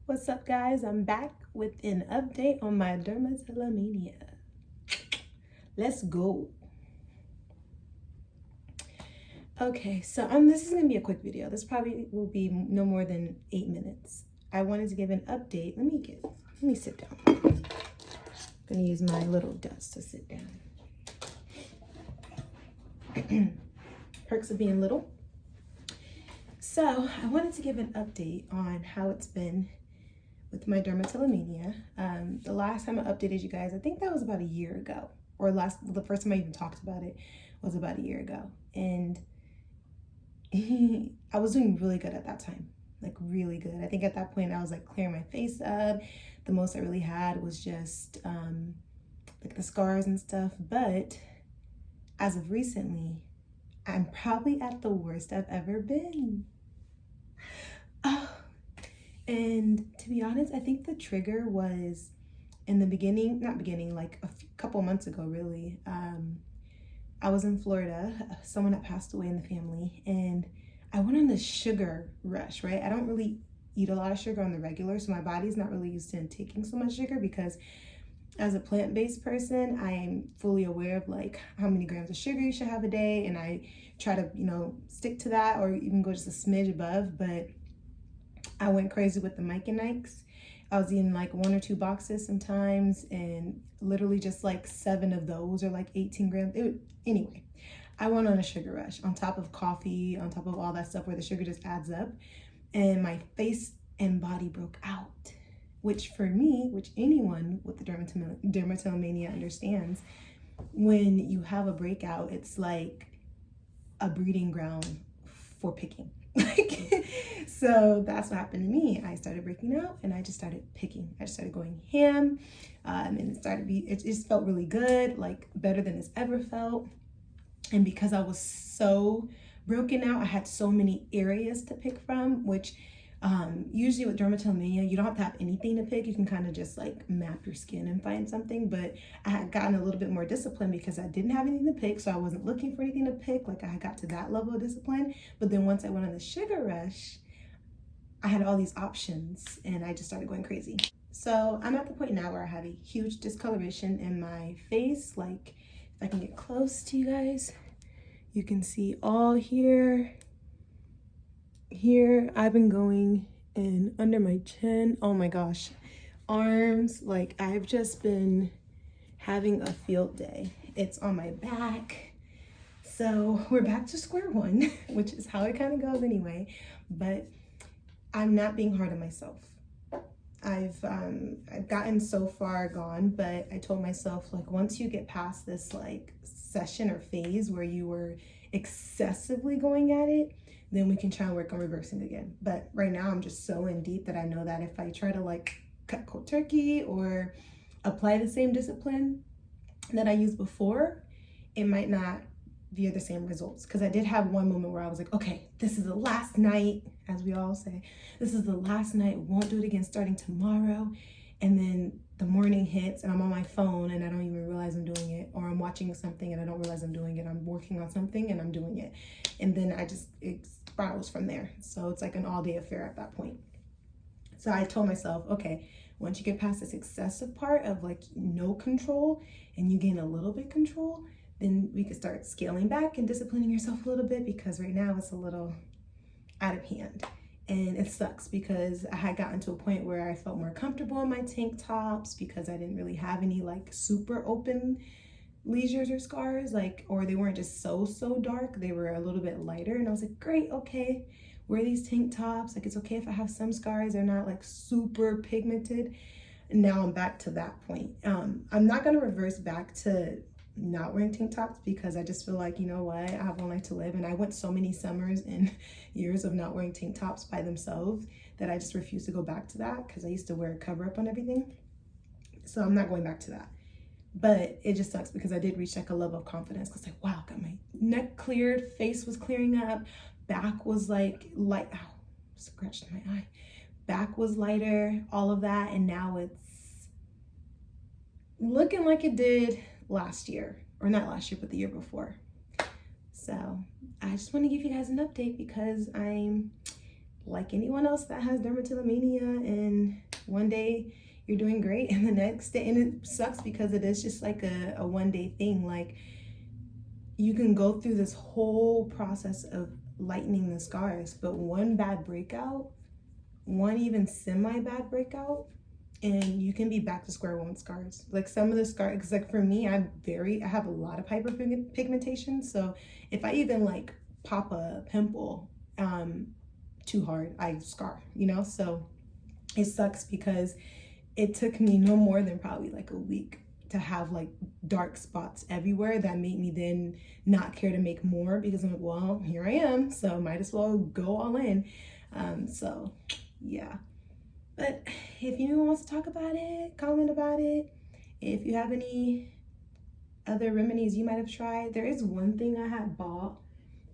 What's up, guys? I'm back with an update on my dermatillomania. Let's go. Okay, so this is gonna be a quick video. This probably will be no more than 8 minutes. I wanted to give an update. Let me sit down. I'm gonna use my little desk to sit down. Perks of being little. So I wanted to give an update on how it's been with my dermatillomania. The last time I updated you guys, I think that was about a year ago, or the first time I even talked about it was about a year ago. And I was doing really good at that time, like really good. I think at that point I was like clearing my face up. The most I really had was just like the scars and stuff. But as of recently, I'm probably at the worst I've ever been. Oh, and to be honest, I think the trigger was in the beginning, like a couple months ago, really. I was in Florida. Someone had passed away in the family, and I went on this sugar rush, right? I don't really eat a lot of sugar on the regular, so my body's not really used to taking so much sugar because as a plant-based person, I am fully aware of like how many grams of sugar you should have a day, and I try to, stick to that or even go just a smidge above. But I went crazy with the Mike and Ikes. I was eating like 1 or 2 boxes sometimes, and literally just like 7 of those are like 18 grams. Anyway, I went on a sugar rush on top of coffee, on top of all that stuff where the sugar just adds up, and my face and body broke out, which for me, which anyone with the dermatillomania understands, when you have a breakout, it's like a breeding ground for picking. So that's what happened to me. I started breaking out and I just started picking. I just started going ham, and it just felt really good, like better than it's ever felt. And because I was so broken out, I had so many areas to pick from, which usually with dermatillomania, you don't have to have anything to pick. You can kind of just like map your skin and find something. But I had gotten a little bit more disciplined because I didn't have anything to pick. So I wasn't looking for anything to pick. Like I got to that level of discipline. But then once I went on the sugar rush, I had all these options and I just started going crazy. So I'm at the point now where I have a huge discoloration in my face. Like if I can get close to you guys, you can see all here. Here, I've been going in under my chin. Oh my gosh, arms, like I've just been having a field day. It's on my back. So we're back to square one, which is how it kind of goes anyway. But I'm not being hard on myself. I've gotten so far gone, but I told myself, like, once you get past this like session or phase where you were excessively going at it, then we can try and work on reversing again. But right now I'm just so in deep that I know that if I try to like cut cold turkey or apply the same discipline that I used before, it might not be the same results. Because I did have one moment where I was like, okay, this is the last night, as we all say, this is the last night, won't do it again starting tomorrow. And then the morning hits and I'm on my phone and I don't even realize I'm doing it, or I'm watching something and I don't realize I'm doing it. I'm working on something and I'm doing it. And then it spirals from there. So it's like an all-day affair at that point. So I told myself, okay, once you get past this excessive part of like no control and you gain a little bit control, then we could start scaling back and disciplining yourself a little bit, because right now it's a little out of hand. And it sucks because I had gotten to a point where I felt more comfortable in my tank tops because I didn't really have any like super open lesions or scars, like, or they weren't just so dark, they were a little bit lighter. And I was like, great, okay, wear these tank tops. Like, it's okay if I have some scars, they're not like super pigmented. And now I'm back to that point. I'm not gonna reverse back to not wearing tank tops because I just feel like, you know what, I have one life to live, and I went so many summers and years of not wearing tank tops by themselves that I just refuse to go back to that, because I used to wear a cover up on everything. So I'm not going back to that. But it just sucks because I did reach like a level of confidence, because like, wow, got my neck cleared, face was clearing up, back was like light, ow, scratched my eye, back was lighter, all of that, and now it's looking like it did last year, or not last year, but the year before. So I just want to give you guys an update because I'm like anyone else that has dermatillomania, and one day you're doing great and the next day, and it sucks because it is just like a one-day thing. Like, you can go through this whole process of lightening the scars, but one bad breakout, one even semi-bad breakout, and you can be back to square one with scars. Like some of the scars, because like for me, I have a lot of hyperpigmentation. So if I even like pop a pimple too hard, I scar, you know? So it sucks because it took me no more than probably like a week to have like dark spots everywhere that made me then not care to make more, because I'm like, well, here I am, so might as well go all in. So yeah. But if anyone wants to talk about it, comment about it. If you have any other remedies you might have tried, there is one thing I had bought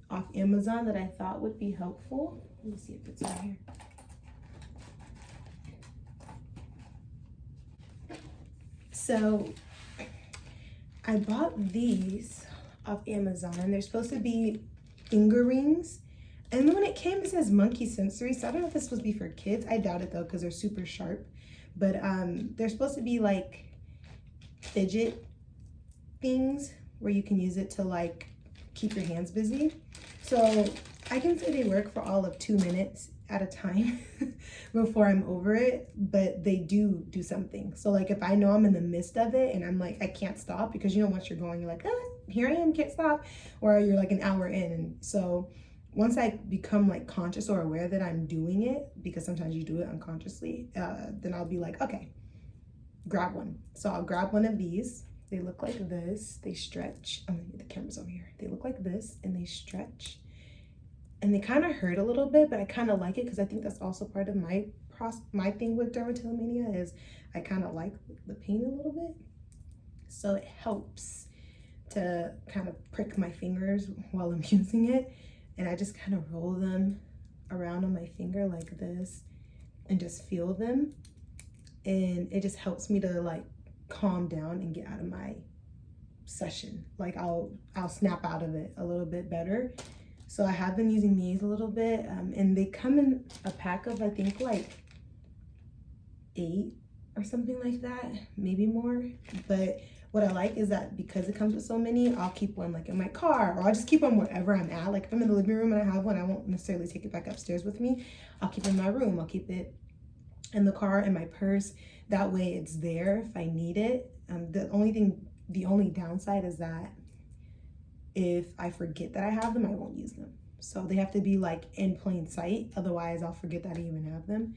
off Amazon that I thought would be helpful. Let me see if it's right here. So I bought these off Amazon. They're supposed to be finger rings. And when it came, it says monkey sensory. So I don't know if this is supposed to be for kids. I doubt it though, because they're super sharp. But they're supposed to be like fidget things where you can use it to like keep your hands busy. So I can say they work for all of 2 minutes at a time before I'm over it, but they do something. So like if I know I'm in the midst of it and I'm like, I can't stop, because you know, once you're going, you're like, ah, here I am, can't stop. Or you're like an hour in. And so once I become like conscious or aware that I'm doing it, because sometimes you do it unconsciously, then I'll be like, okay, grab one. So I'll grab one of these. They look like this. They stretch. Oh, the camera's over here. They look like this and they stretch. And they kind of hurt a little bit, but I kind of like it because I think that's also part of my thing with dermatillomania is I kind of like the pain a little bit. So it helps to kind of prick my fingers while I'm using it. And I just kind of roll them around on my finger like this and just feel them. And it just helps me to like calm down and get out of my session. Like I'll snap out of it a little bit better. So I have been using these a little bit, and they come in a pack of, I think, like 8 or something like that, maybe more. But what I like is that because it comes with so many, I'll keep one like in my car, or I'll just keep one wherever I'm at. Like if I'm in the living room and I have one, I won't necessarily take it back upstairs with me. I'll keep it in my room. I'll keep it in the car, in my purse. That way it's there if I need it. The only downside is that if I forget that I have them, I won't use them. So they have to be like in plain sight. Otherwise, I'll forget that I even have them.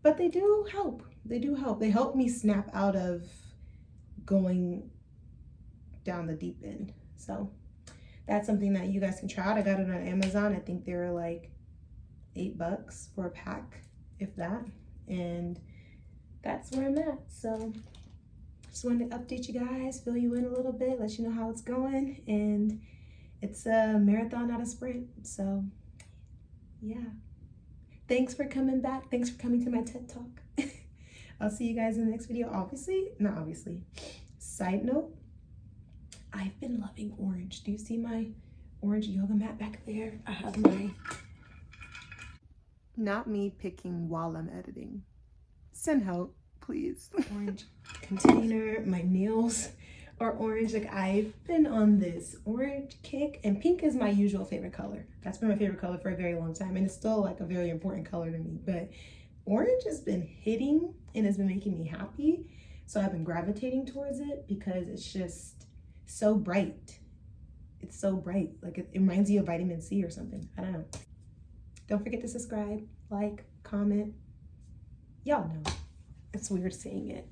But they do help. They do help. They help me snap out of going down the deep end. So that's something that you guys can try out. I got it on Amazon. I think they were like $8 for a pack, if that. And that's where I'm at. So just wanted to update you guys, fill you in a little bit, let you know how it's going. And it's a marathon, not a sprint. So yeah. Thanks for coming back. Thanks for coming to my TED Talk. I'll see you guys in the next video. Not obviously. Side note, I've been loving orange. Do you see my orange yoga mat back there? I have my, not me picking while I'm editing. Send help, please. Orange container. My nails are orange. Like I've been on this orange kick, and pink is my usual favorite color. That's been my favorite color for a very long time, and it's still like a very important color to me. But orange has been hitting and has been making me happy. So I've been gravitating towards it because it's just so bright. It's so bright. Like it reminds you of vitamin C or something. I don't know. Don't forget to subscribe, like, comment. Y'all know. It's weird saying it.